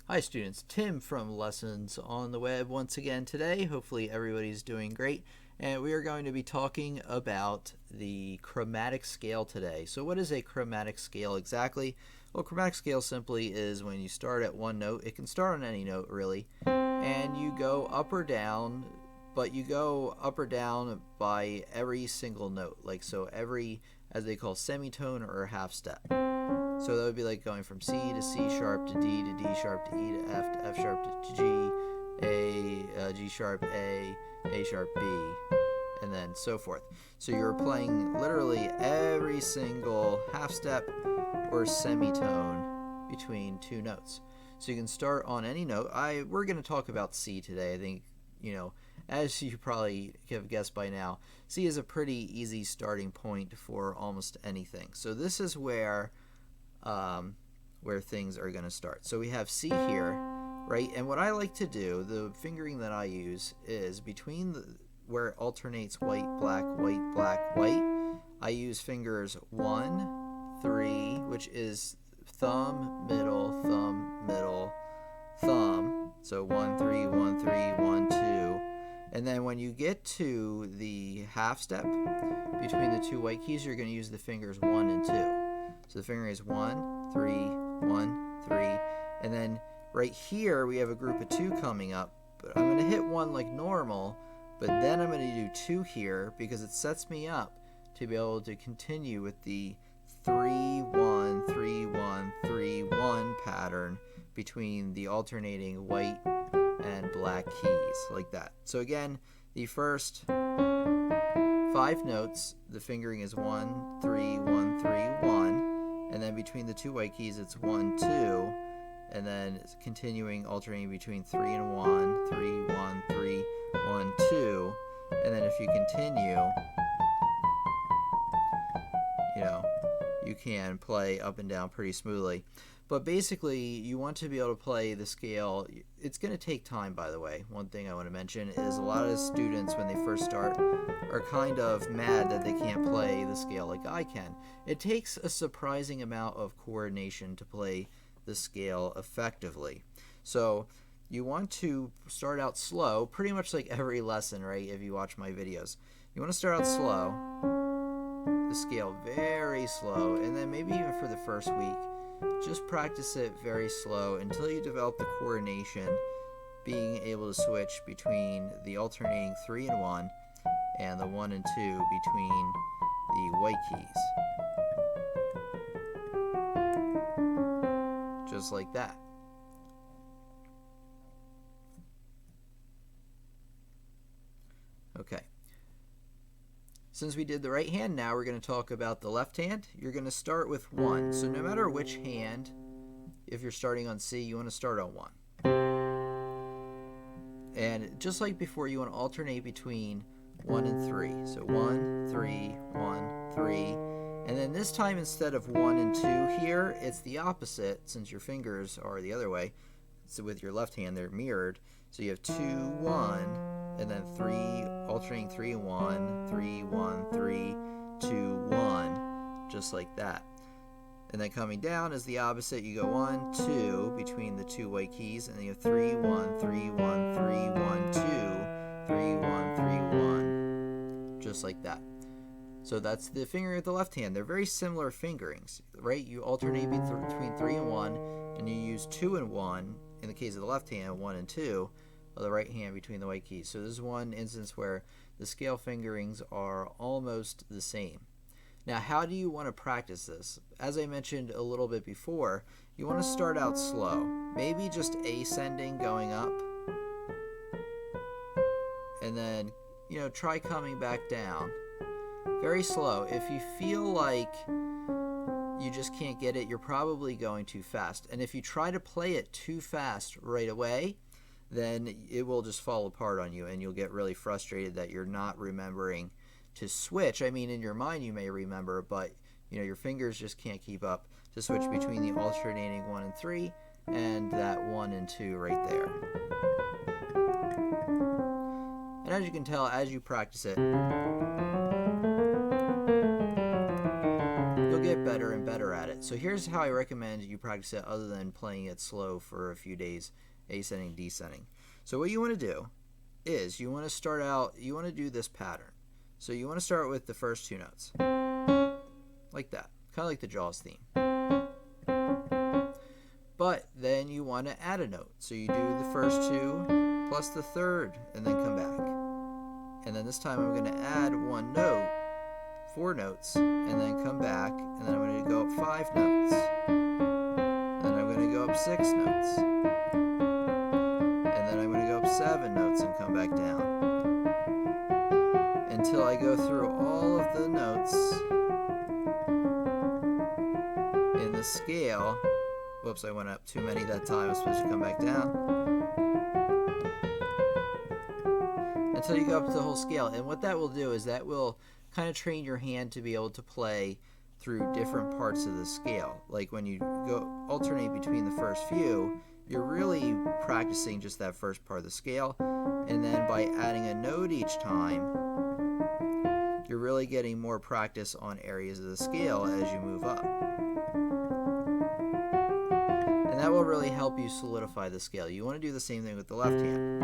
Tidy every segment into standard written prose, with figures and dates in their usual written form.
Hi students, Tim from Lessons on the Web once again today. Hopefully everybody's doing great. And we are going to be talking about the chromatic scale today. So what is a chromatic scale exactly? Well, chromatic scale simply is when you start at one note. It can start on any note really. And you go up or down, but you go up or down by every single note. Like so every, as they call, semitone or half step. So that would be like going from C to C sharp to D sharp to E to F sharp to G, G sharp A sharp B, and then so forth. So you're playing literally every single half step or semitone between two notes. So you can start on any note. We're going to talk about C today. I think, as you probably have guessed by now, C is a pretty easy starting point for almost anything. So this is where things are going to start. So we have C here, right? And what I like to do, the fingering that I use is between where it alternates white, black, white. I use fingers 1, 3, which is thumb, middle, thumb. So 1, 3, 1, 3, 1, 2. And then when you get to the half step between the two white keys, you're going to use the fingers 1 and 2. So the fingering is 1, 3, 1, 3. And then right here we have a group of 2 coming up. But I'm going to hit 1 like normal, but then I'm going to do 2 here because it sets me up to be able to continue with the 3, 1, 3, 1, 3, 1 pattern between the alternating white and black keys, like that. So again, the first 5 notes, the fingering is 1, 3, 1, 3, 1. And then between the two white keys, it's 1, 2, and then it's continuing, alternating between 3 and 1, 3, 1, 3, 1, 2, and then if you continue, you can play up and down pretty smoothly. But basically, you want to be able to play the scale. It's going to take time, by the way. One thing I want to mention is a lot of students, when they first start, are kind of mad that they can't play the scale like I can. It takes a surprising amount of coordination to play the scale effectively. So you want to start out slow, pretty much like every lesson, right, if you watch my videos. You want to start out slow, the scale very slow, and then maybe even for the first week, just practice it very slow until you develop the coordination, being able to switch between the alternating 3 and 1 and the 1 and 2 between the white keys. Just like that. Okay. Since we did the right hand, now we're going to talk about the left hand. You're going to start with 1. So no matter which hand, if you're starting on C, you want to start on 1. And just like before, you want to alternate between 1 and 3. So 1, 3, 1, 3. And then this time, instead of 1 and 2 here, it's the opposite since your fingers are the other way. So with your left hand, they're mirrored. So you have 2, 1, and then 3, alternating 3 and 1, 3, 1, 3, 2, 1, just like that. And then coming down is the opposite. You go 1, 2 between the two white keys, and then you have 3, 1, 3, 1, 3, 1, 2, 3, 1, 3, 1, just like that. So that's the fingering of the left hand. They're very similar fingerings, right? You alternate between 3 and 1, and you use 2 and 1, in the case of the left hand, 1 and 2, of the right hand between the white keys. So this is one instance where the scale fingerings are almost the same. Now, how do you want to practice this? As I mentioned a little bit before, you want to start out slow. Maybe just ascending, going up, and then, try coming back down. Very slow. If you feel like you just can't get it, you're probably going too fast. And if you try to play it too fast right away, then it will just fall apart on you and you'll get really frustrated that you're not remembering to switch. I mean, in your mind you may remember, but your fingers just can't keep up to switch between the alternating 1 and 3 and that 1 and 2 right there. And as you can tell, as you practice it, you'll get better and better at it. So here's how I recommend you practice it other than playing it slow for a few days, ascending, descending. So what you want to do is you want to start out, you want to do this pattern. So you want to start with the first two notes, like that, kind of like the Jaws theme. But then you want to add a note. So you do the first two plus the third and then come back. And then this time I'm going to add one note, 4 notes, and then come back, and then I'm going to go up 5 notes. Then I'm going to go up 6 notes. And then I'm going to go up 7 notes and come back down. Until I go through all of the notes in the scale. Whoops, I went up too many that time. I'm supposed to come back down. Until you go up to the whole scale. And what that will do is that will kind of train your hand to be able to play through different parts of the scale. Like when you go alternate between the first few, you're really practicing just that first part of the scale. And then by adding a note each time, you're really getting more practice on areas of the scale as you move up. And that will really help you solidify the scale. You want to do the same thing with the left hand.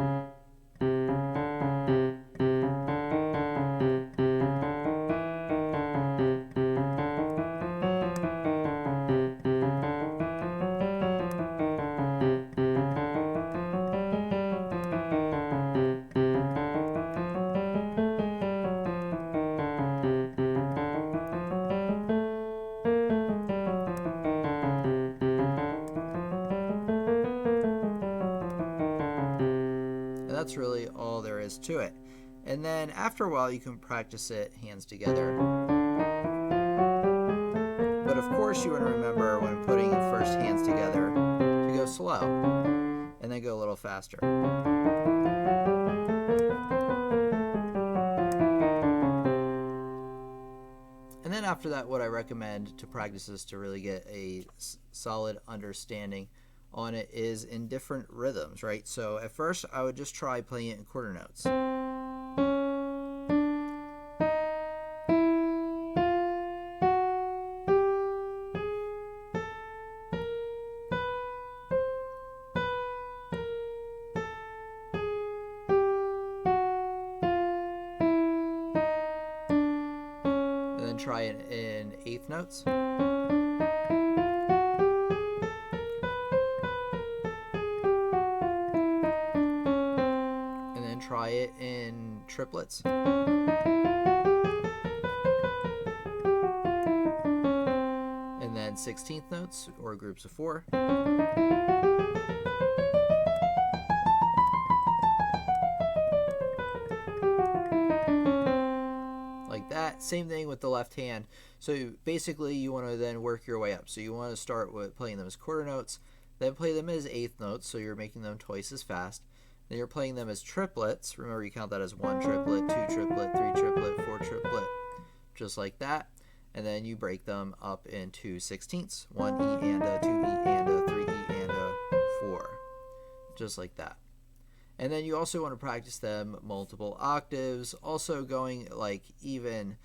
That's really all there is to it. And then after a while you can practice it hands together. But of course you want to remember when putting first hands together to go slow and then go a little faster. And then after that, what I recommend to practice is to really get a solid understanding on it is in different rhythms, right? So at first I would just try playing it in quarter notes. And then try it in eighth notes. Try it in triplets. And then 16th notes or groups of 4. Like that. Same thing with the left hand. So basically you want to then work your way up. So you want to start with playing them as quarter notes, then play them as eighth notes, so you're making them twice as fast. Then you're playing them as triplets. Remember, you count that as 1 triplet, 2 triplet, 3 triplet, 4 triplet, just like that. And then you break them up into sixteenths. 1 E and a, 2 E and a, 3 E and a, 4. Just like that. And then you also want to practice them multiple octaves. Also going like even,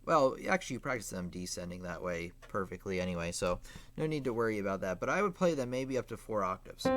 well, actually you practice them descending that way perfectly anyway. So no need to worry about that. But I would play them maybe up to 4 octaves.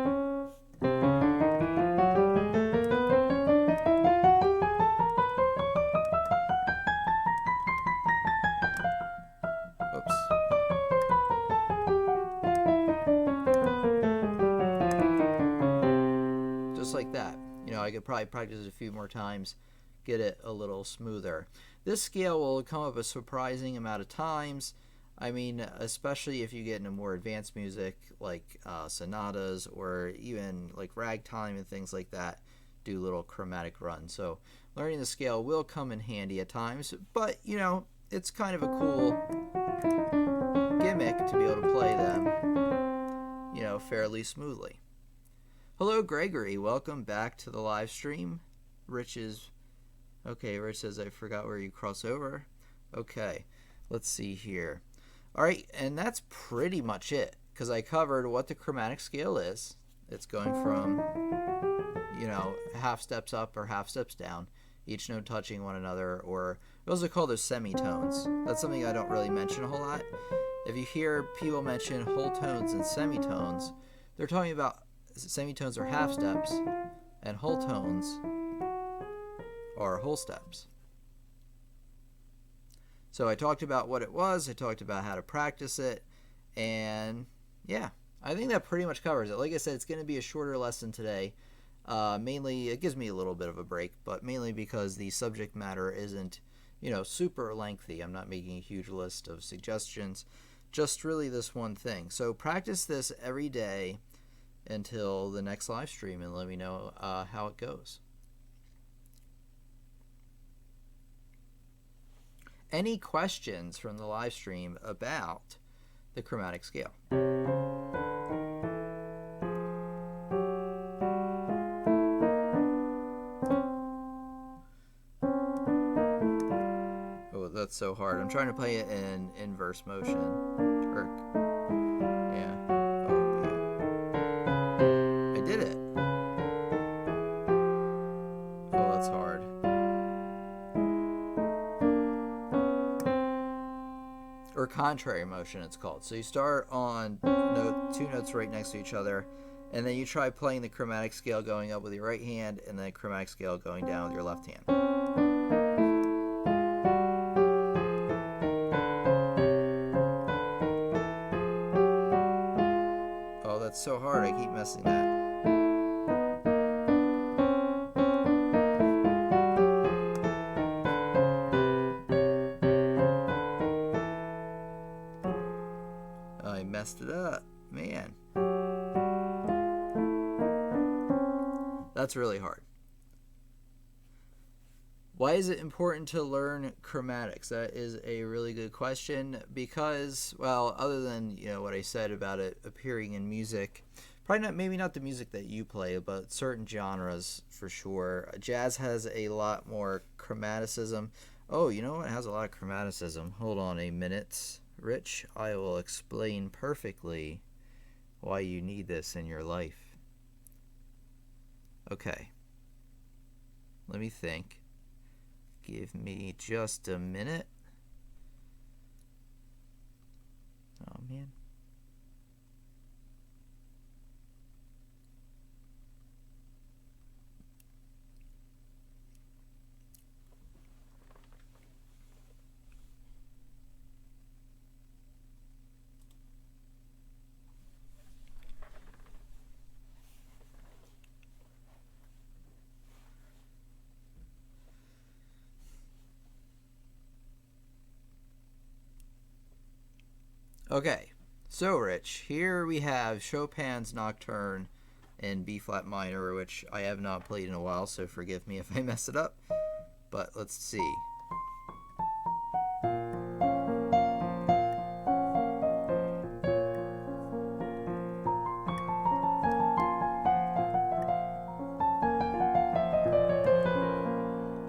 Like that. You know, I could probably practice it a few more times, get it a little smoother. This scale will come up a surprising amount of times. I mean, especially if you get into more advanced music like sonatas or even like ragtime and things like that, do little chromatic runs. So learning the scale will come in handy at times, but you know, it's kind of a cool gimmick to be able to play them, you know, fairly smoothly. Hello, Gregory. Welcome back to the live stream. Rich says, I forgot where you cross over. Okay, let's see here. All right, and that's pretty much it, because I covered what the chromatic scale is. It's going from, you know, half steps up or half steps down. each note touching one another, or we also call those semitones. That's something I don't really mention a whole lot. If you hear people mention whole tones and semitones, they're talking about semitones are half steps, and whole tones are whole steps. So I talked about what it was, I talked about how to practice it, and yeah, I think that pretty much covers it. Like I said, it's going to be a shorter lesson today. Mainly, it gives me a little bit of a break, but mainly because the subject matter isn't, super lengthy. I'm not making a huge list of suggestions, just really this one thing. So practice this every day until the next live stream and let me know how it goes. Any questions from the live stream about the chromatic scale? Oh, that's so hard. I'm trying to play it in inverse motion. Yeah. Oh, man. I did it. Oh, that's hard. Or contrary motion, it's called. So you start on two notes right next to each other, and then you try playing the chromatic scale going up with your right hand, and then the chromatic scale going down with your left hand. Oh, that's so hard. I keep messing that. I messed it up, man. That's really hard. Why is it important to learn chromatics? That is a really good question because, well, other than what I said about it appearing in music, maybe not the music that you play, but certain genres for sure. Jazz has a lot more chromaticism. Oh, you know what has a lot of chromaticism? Hold on a minute, Rich. I will explain perfectly why you need this in your life. Okay. Let me think. Give me just a minute. Oh, man. Okay, so Rich, here we have Chopin's Nocturne in B-flat minor, which I have not played in a while, so forgive me if I mess it up. But let's see.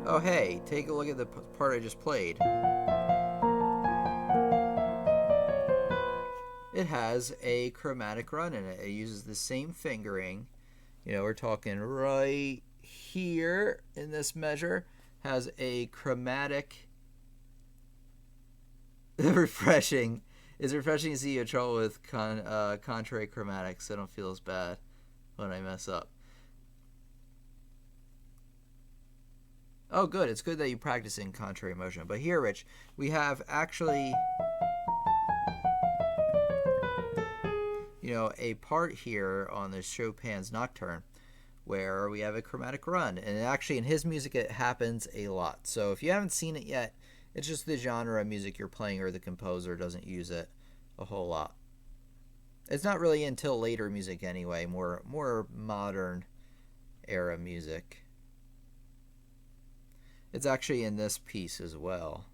Oh hey, take a look at the part I just played. It has a chromatic run in it. It uses the same fingering. We're talking right here in this measure. Has a chromatic. Refreshing. It's refreshing to see you have trouble with contrary chromatics. I don't feel as bad when I mess up. Oh, good. It's good that you practice in contrary motion. But here, Rich, we have actually, a part here on this Chopin's Nocturne where we have a chromatic run. And actually, in his music, it happens a lot. So if you haven't seen it yet, it's just the genre of music you're playing or the composer doesn't use it a whole lot. It's not really until later music anyway, more modern era music. It's actually in this piece as well.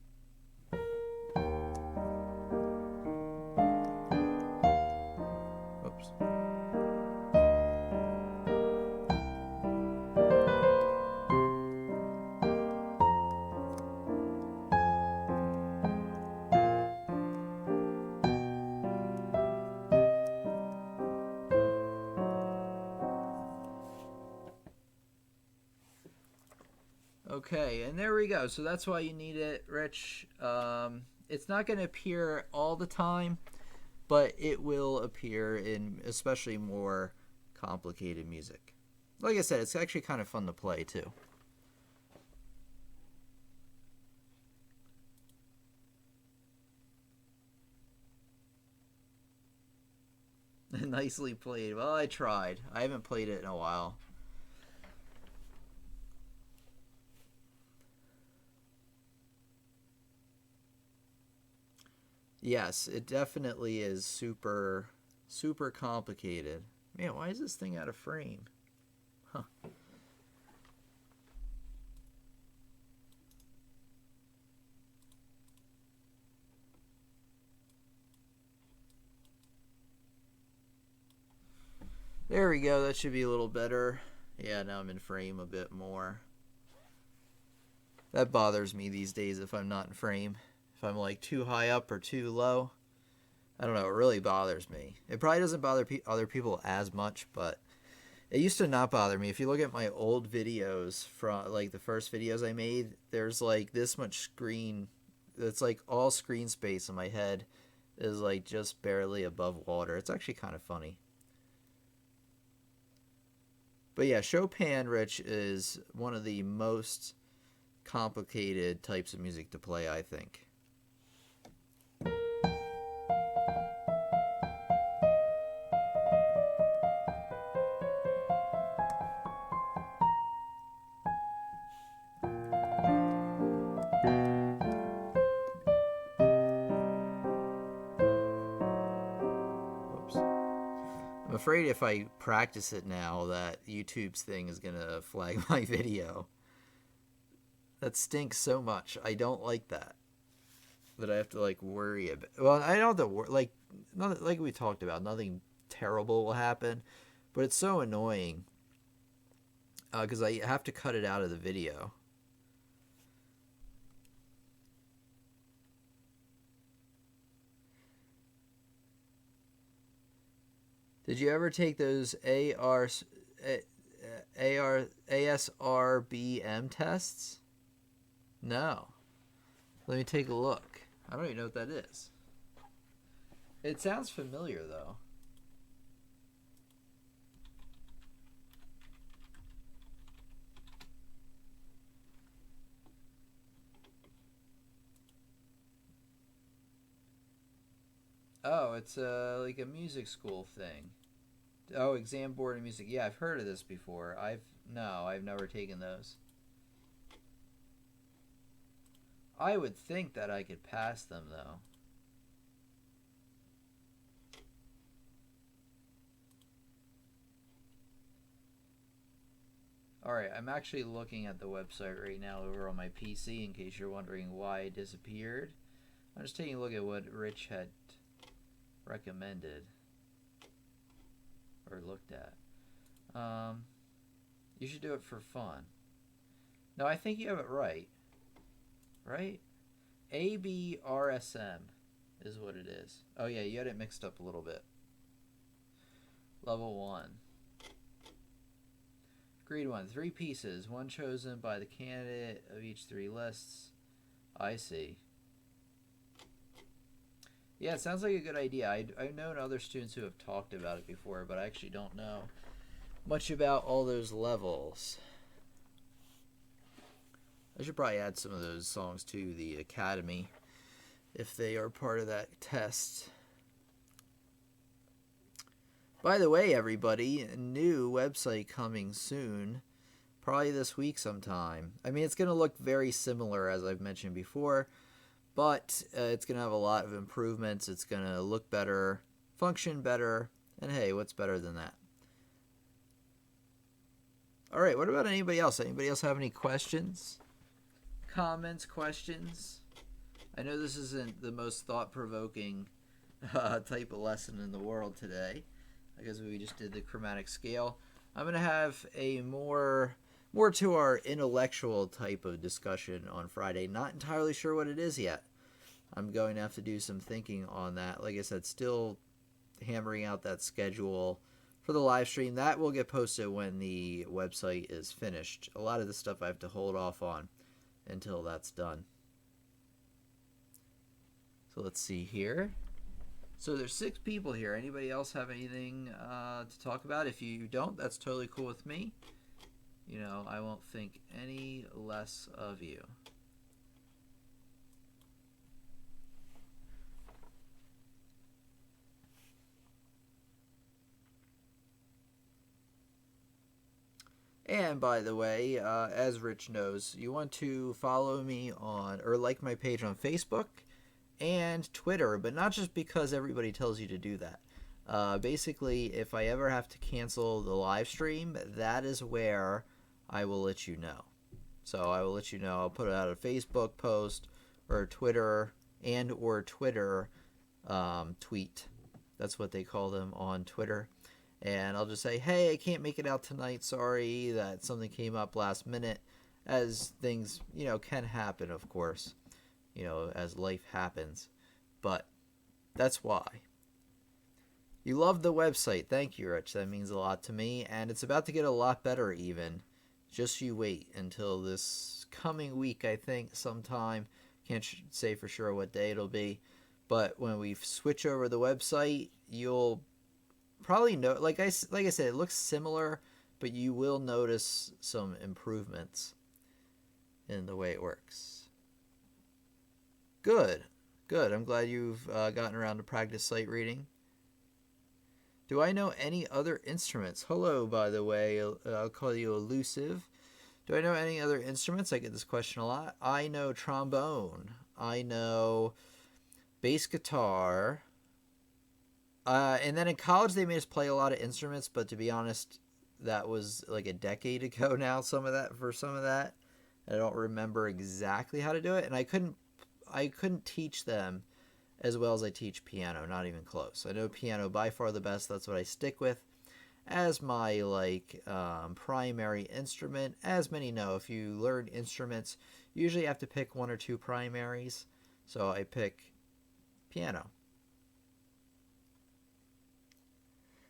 Oops. Okay, and there we go. So that's why you need it, Rich. It's not going to appear all the time, but it will appear in especially more complicated music. Like I said, it's actually kind of fun to play too. Nicely played. Well, I tried. I haven't played it in a while. Yes, it definitely is super, super complicated. Man, why is this thing out of frame? Huh. There we go. That should be a little better. Yeah, now I'm in frame a bit more. That bothers me these days if I'm not in frame. If I'm like too high up or too low. I don't know. It really bothers me. It probably doesn't bother other people as much, but it used to not bother me. If you look at my old videos from like the first videos I made, there's like this much screen. It's like all screen space in my head is like just barely above water. It's actually kind of funny. But yeah, Chopin, Rich, is one of the most complicated types of music to play, I think. Whoops. I'm afraid if I practice it now that YouTube's thing is going to flag my video. That stinks so much. I don't like that. That I have to like worry about. Well, I don't have to worry. Like we talked about, nothing terrible will happen, but it's so annoying because I have to cut it out of the video. Did you ever take those ASRBM tests? No. Let me take a look. I don't even know what that is. It sounds familiar though. Oh, it's like a music school thing. Oh, exam board and music. Yeah, I've heard of this before. I've never taken those. I would think that I could pass them though. Alright, I'm actually looking at the website right now over on my PC in case you're wondering why it disappeared. I'm just taking a look at what Rich had recommended or looked at. You should do it for fun. No, I think you have it right. Right? ABRSM is what it is. Oh yeah, you had it mixed up a little bit. Level 1. Grade 1. 3 pieces. One chosen by the candidate of each 3 lists. I see. Yeah, it sounds like a good idea. I've known other students who have talked about it before, but I actually don't know much about all those levels. I should probably add some of those songs to the Academy if they are part of that test. By the way, everybody, a new website coming soon, probably this week sometime. I mean, it's going to look very similar as I've mentioned before, but it's going to have a lot of improvements. It's going to look better, function better, and hey, what's better than that? All right, what about anybody else? Anybody else have any questions? Comments, questions? I know this isn't the most thought-provoking type of lesson in the world today, because we just did the chromatic scale. I'm going to have a more to our intellectual type of discussion on Friday. Not entirely sure what it is yet. I'm going to have to do some thinking on that. Like I said, still hammering out that schedule for the live stream. That will get posted when the website is finished. A lot of this stuff I have to hold off on until that's done. So let's see here. So there's 6 people here. Anybody else have anything to talk about? If you don't, that's totally cool with me. You know, I won't think any less of you. And by the way, as Rich knows, you want to follow me on, or like my page on Facebook and Twitter, but not just because everybody tells you to do that. Basically, if I ever have to cancel the live stream, that is where I will let you know. So I will let you know. I'll put out a Facebook post or a Twitter tweet. That's what they call them on Twitter. And I'll just say, hey, I can't make it out tonight. Sorry that something came up last minute, as things, you know, can happen, of course, you know, as life happens. But that's why. You love the website. Thank you, Rich. That means a lot to me. And it's about to get a lot better even. Just you wait until this coming week, I think, sometime. Can't say for sure what day it'll be. But when we switch over the website, you'll probably know, like I said, it looks similar, but you will notice some improvements in the way it works. Good. I'm glad you've gotten around to practice sight reading. Do I know any other instruments? Hello, by the way. I'll call you Elusive. Do I know any other instruments? I get this question a lot. I know trombone. I know bass guitar. And then in college, they made us play a lot of instruments, but to be honest, that was like a decade ago now, some of that. I don't remember exactly how to do it, and I couldn't teach them as well as I teach piano, not even close. I know piano by far the best. That's what I stick with as my primary instrument. As many know, if you learn instruments, you usually have to pick 1 or 2 primaries. So I pick piano.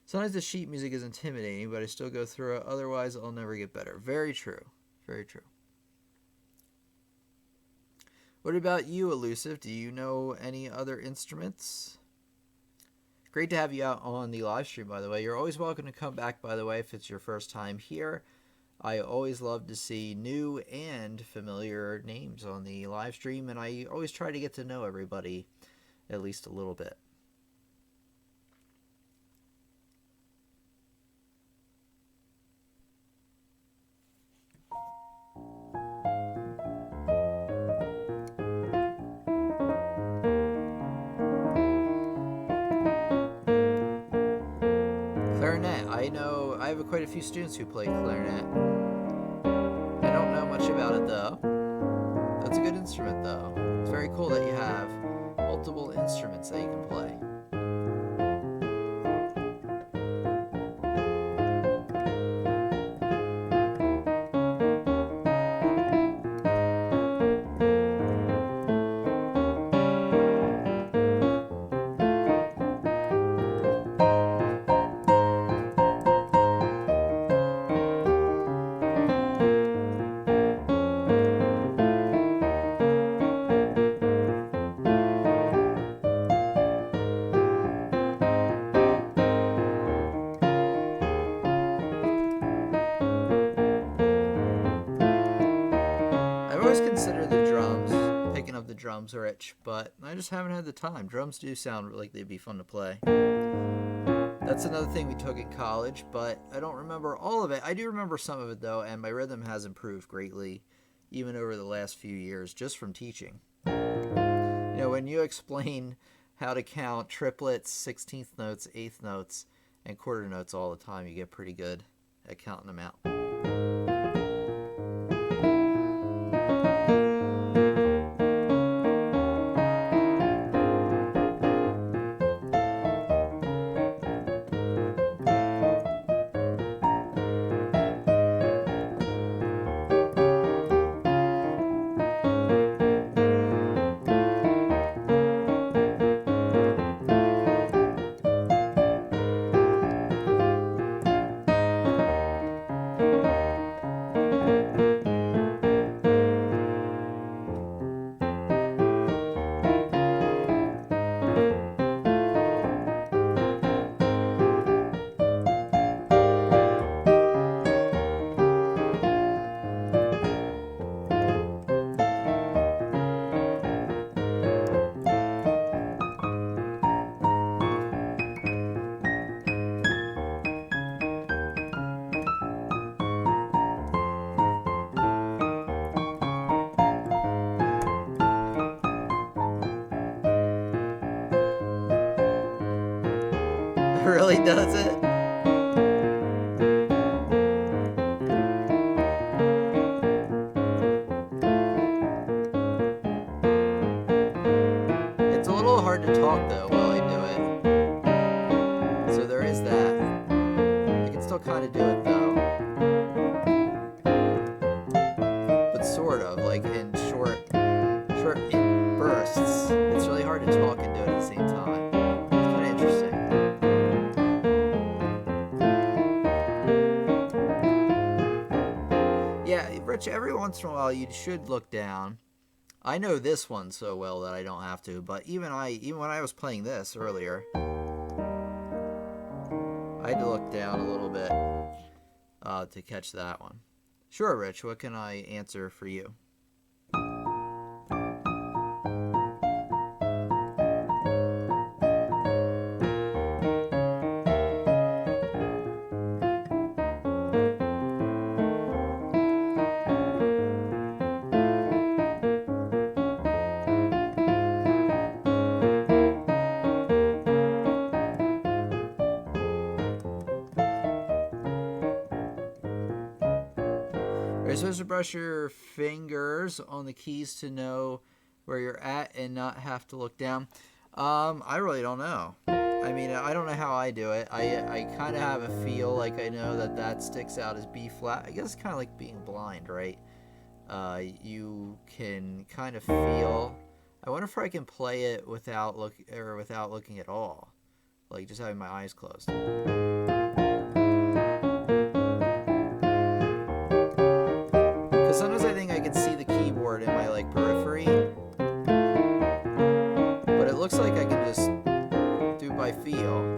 Sometimes the sheet music is intimidating, but I still go through it. Otherwise, I'll never get better. Very true. Very true. What about you, Elusive? Do you know any other instruments? Great to have you out on the live stream, by the way. You're always welcome to come back, by the way, if it's your first time here. I always love to see new and familiar names on the live stream, and I always try to get to know everybody at least a little bit. Clarinet. I have quite a few students who play clarinet. I don't know much about it though. That's a good instrument though. It's very cool that you have multiple instruments that you can play. Drums are rich, but I just haven't had the time. Drums do sound like they'd be fun to play. That's another thing we took in college, but I don't remember all of it. I do remember some of it though, and my rhythm has improved greatly even over the last few years just from teaching. You know, when you explain how to count triplets, 16th notes, 8th notes, and quarter notes all the time, you get pretty good at counting them out. really does it? It's a little hard to talk though while I do it. So there is that. I can still kind of do it though. But sort of, like in short in bursts. It's really hard to talk and do it at the same time. It's kind of interesting. Yeah, Rich, every once in a while you should look down. I know this one so well that I don't have to, but even when I was playing this earlier, I had to look down a little bit to catch that one. Sure, Rich, what can I answer for you? You're supposed to brush your fingers on the keys to know where you're at and not have to look down. I really don't know. I mean, I don't know how I do it. I kind of have a feel like I know that sticks out as B flat. I guess it's kind of like being blind, right? You can kind of feel. I wonder if I can play it without looking at all, like just having my eyes closed. Sometimes I think I can see the keyboard in my periphery, but it looks like I can just do by feel.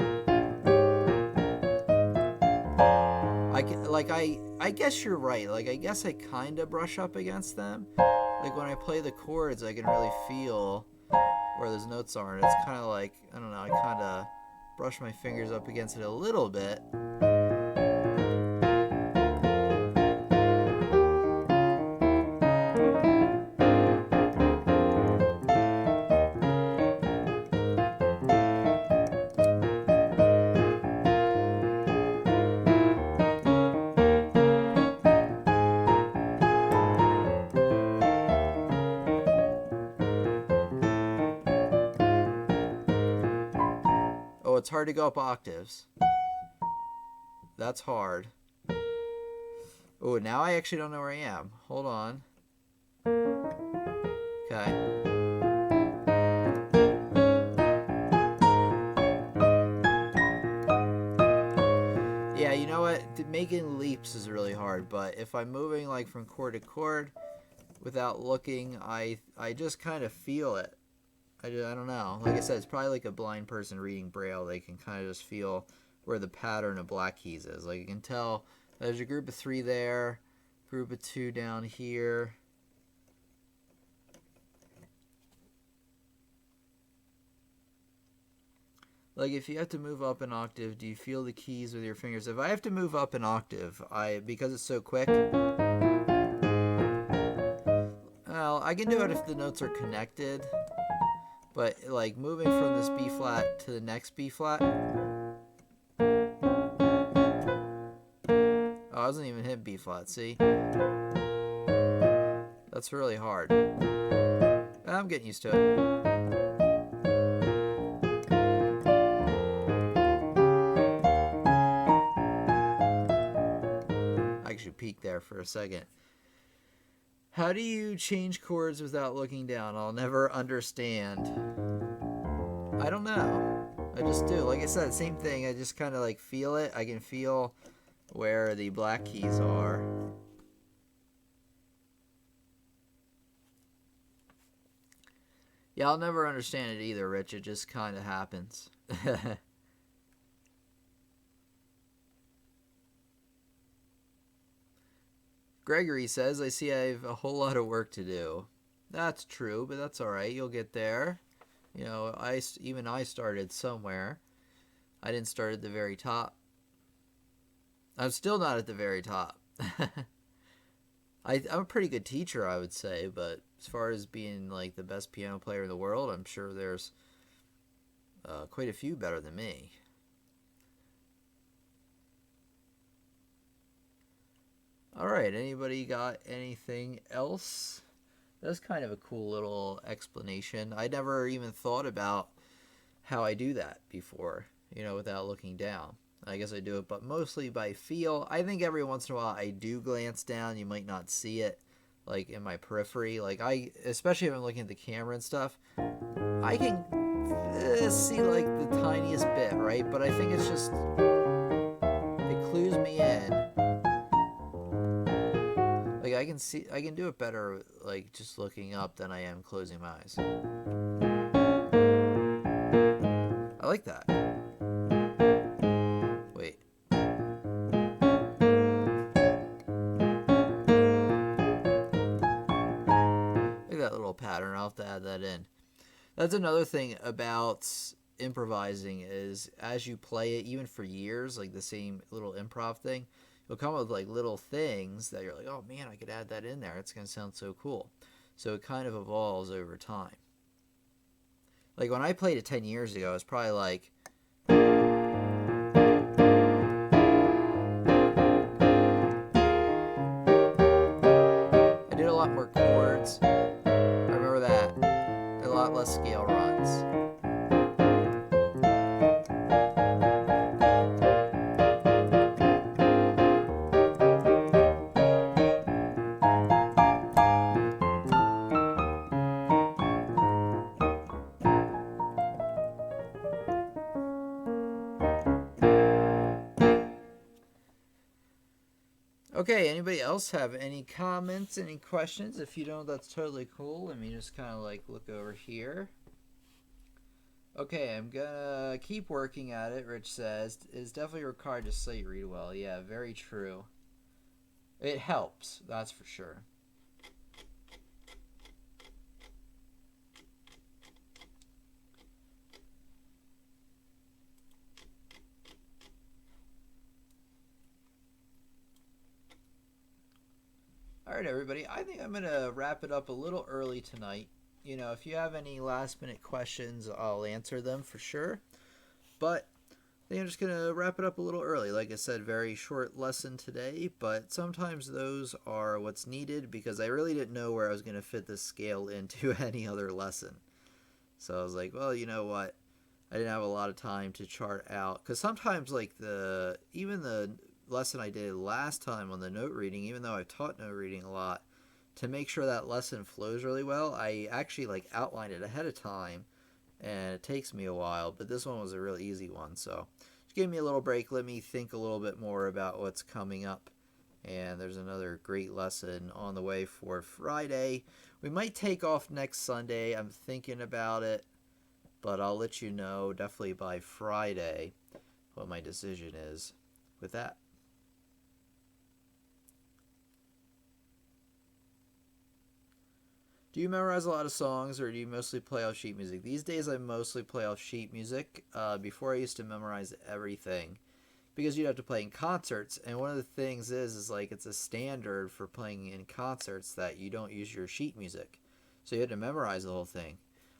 I guess you're right. I guess I kind of brush up against them. Like when I play the chords, I can really feel where those notes are, and it's kind of like, I don't know, I kind of brush my fingers up against it a little bit. Oh, it's hard to go up octaves. That's hard. Oh, now I actually don't know where I am. Hold on. Okay. Yeah, you know what? Making leaps is really hard, but if I'm moving from chord to chord without looking, I just kind of feel it. I don't know. Like I said, it's probably like a blind person reading Braille. They can kind of just feel where the pattern of black keys is. Like you can tell there's a group of 3 there, group of 2 down here. Like if you have to move up an octave, do you feel the keys with your fingers? If I have to move up an octave, because it's so quick, well, I can do it if the notes are connected. But moving from this B flat to the next B flat. Oh, I wasn't even hitting B flat, see? That's really hard. I'm getting used to it. I should peek there for a second. How do you change chords without looking down? I'll never understand. I don't know. I just do. Like I said, same thing. I just kind of feel it. I can feel where the black keys are. Yeah, I'll never understand it either, Rich. It just kind of happens. Gregory says, I see I have a whole lot of work to do. That's true, but that's all right. You'll get there. You know, I started somewhere. I didn't start at the very top. I'm still not at the very top. I'm a pretty good teacher, I would say, but as far as being the best piano player in the world, I'm sure there's quite a few better than me. All right, anybody got anything else? That's kind of a cool little explanation. I never even thought about how I do that before, without looking down. I guess I do it, but mostly by feel. I think every once in a while I do glance down. You might not see it, like in my periphery. Especially if I'm looking at the camera and stuff, I can see like the tiniest bit, right? But I think it's just, it clues me in. Like I can do it better, like just looking up than I am closing my eyes. I like that. Wait. Look at that little pattern. I'll have to add that in. That's another thing about improvising is as you play it, even for years, like the same little improv thing, you'll come up with like little things that you're like, oh man, I could add that in there. It's going to sound so cool. So it kind of evolves over time. Like when I played it 10 years ago, it's probably like, I did a lot more chords. I remember that. A lot less scale runs. Okay, anybody else have any comments, any questions? If you don't, that's totally cool. Let me just kind of like look over here. Okay, I'm gonna keep working at it, Rich says. It's definitely required to sight read well. Yeah, very true. It helps, that's for sure. All right, everybody. I think I'm going to wrap it up a little early tonight. If you have any last minute questions, I'll answer them for sure. But I think I'm just going to wrap it up a little early. Like I said, very short lesson today, but sometimes those are what's needed because I really didn't know where I was going to fit this scale into any other lesson. So I was like, well, you know what? I didn't have a lot of time to chart out because sometimes like even the lesson I did last time on the note reading, even though I've taught note reading a lot, to make sure that lesson flows really well, I actually like outlined it ahead of time, and it takes me a while, but this one was a really easy one, so just give me a little break, let me think a little bit more about what's coming up, and there's another great lesson on the way for Friday. We might take off next Sunday, I'm thinking about it, but I'll let you know definitely by Friday what my decision is with that. Do you memorize a lot of songs, or do you mostly play off sheet music? These days I mostly play off sheet music. Before I used to memorize everything because you'd have to play in concerts, and one of the things is like it's a standard for playing in concerts that you don't use your sheet music. So you had to memorize the whole thing.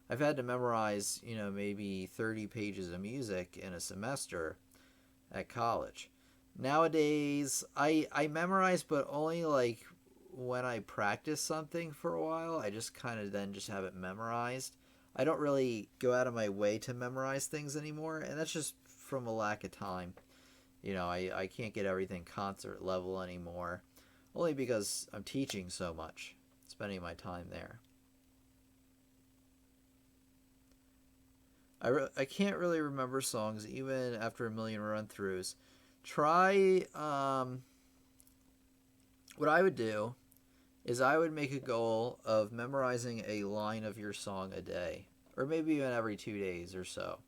I've had to memorize, maybe 30 pages of music in a semester at college. Nowadays, I memorize, but only like when I practice something for a while. I just kind of then just have it memorized. I don't really go out of my way to memorize things anymore, and that's just from a lack of time. I can't get everything concert level anymore, only because I'm teaching so much, spending my time there. I can't really remember songs even after a million run-throughs. Try, what I would do is I would make a goal of memorizing a line of your song a day, or maybe even every 2 days or so,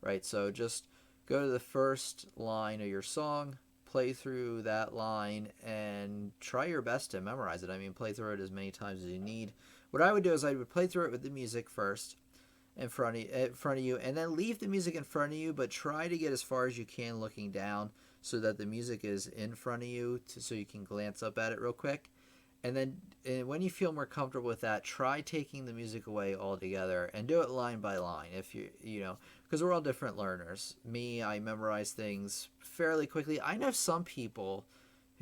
right? So just go to the first line of your song, play through that line, and try your best to memorize it. I mean, play through it as many times as you need. What I would do is I would play through it with the music first in front of you, and then leave the music in front of you, but try to get as far as you can looking down so that the music is in front of you so you can glance up at it real quick. And then when you feel more comfortable with that, try taking the music away altogether and do it line by line. If because we're all different learners. Me, I memorize things fairly quickly. I know some people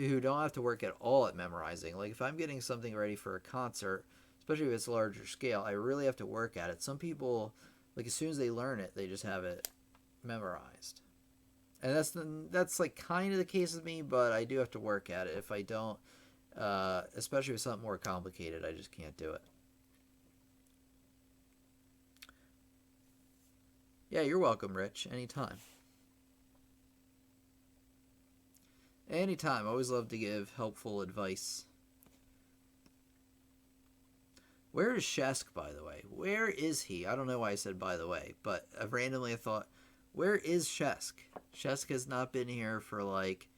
who don't have to work at all at memorizing. Like if I'm getting something ready for a concert, especially if it's a larger scale, I really have to work at it. Some people, like as soon as they learn it, they just have it memorized. And that's like kind of the case with me, but I do have to work at it. If I don't, especially with something more complicated, I just can't do it. Yeah, you're welcome, Rich. Anytime. Anytime. I always love to give helpful advice. Where is Shesk, by the way? Where is he? I don't know why I said by the way, but randomly I thought, where is Shesk? Shesk has not been here for like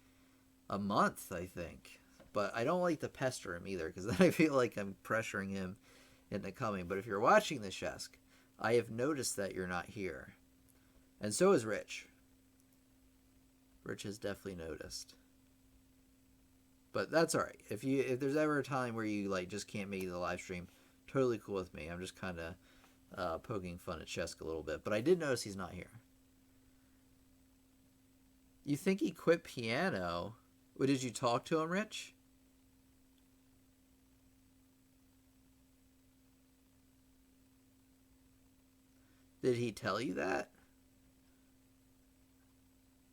a month, I think. But I don't like to pester him either, because then I feel like I'm pressuring him into coming. But if you're watching this, Shesk, I have noticed that you're not here. And so is Rich. Rich has definitely noticed. But that's alright. If there's ever a time where you like just can't make the live stream, totally cool with me. I'm just kind of poking fun at Shesk a little bit. But I did notice he's not here. You think he quit piano? What, did you talk to him, Rich? Did he tell you that?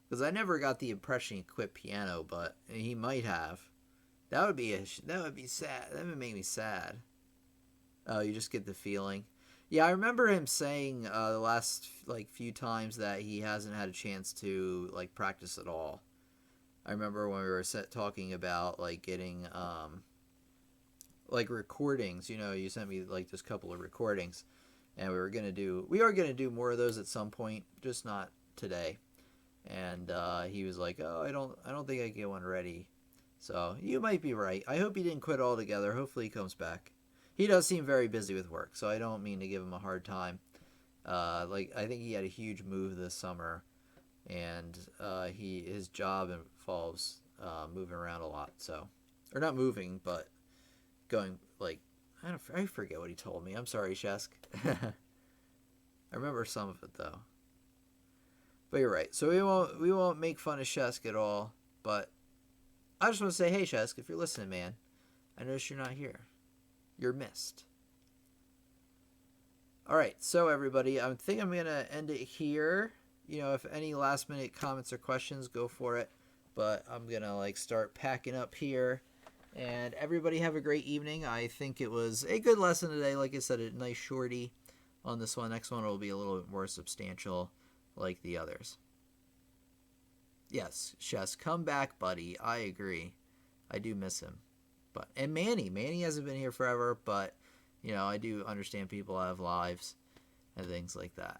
Because I never got the impression he quit piano, but he might have. That would be sad. That would make me sad. Oh, you just get the feeling. Yeah, I remember him saying the last like few times that he hasn't had a chance to like practice at all. I remember when we were talking about like getting like recordings. You know, you sent me like this couple of recordings, and we are gonna do more of those at some point, just not today. And he was like, "Oh, I don't think I can get one ready." So you might be right. I hope he didn't quit altogether. Hopefully he comes back. He does seem very busy with work, so I don't mean to give him a hard time. Like I think he had a huge move this summer, and his job involves moving around a lot. So, or not moving, but going like I forget what he told me. I'm sorry, Shesk. I remember some of it though. But you're right. So we won't make fun of Shesk at all. But I just want to say, hey Shesk, if you're listening, man, I noticed you're not here. You're missed. All right, so everybody, I think I'm gonna end it here. You know, if any last minute comments or questions, go for it. But I'm gonna like start packing up here. And everybody have a great evening. I think it was a good lesson today. Like I said, a nice shorty on this one. Next one will be a little bit more substantial like the others. Yes, Chess, come back, buddy. I agree. I do miss him. And Manny hasn't been here forever, but you know, I do understand people have lives and things like that.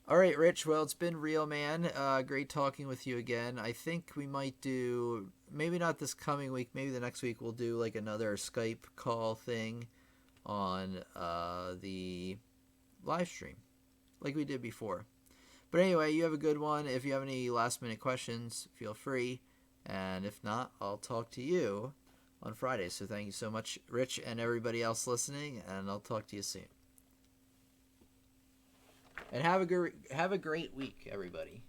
All right, Rich. Well, it's been real, man. Great talking with you again. I think we might do, maybe not this coming week, maybe the next week we'll do like another Skype call thing on the live stream like we did before. But anyway, you have a good one. If you have any last minute questions, feel free. And if not, I'll talk to you on Friday. So thank you so much, Rich, and everybody else listening, and I'll talk to you soon. And have a great week, everybody.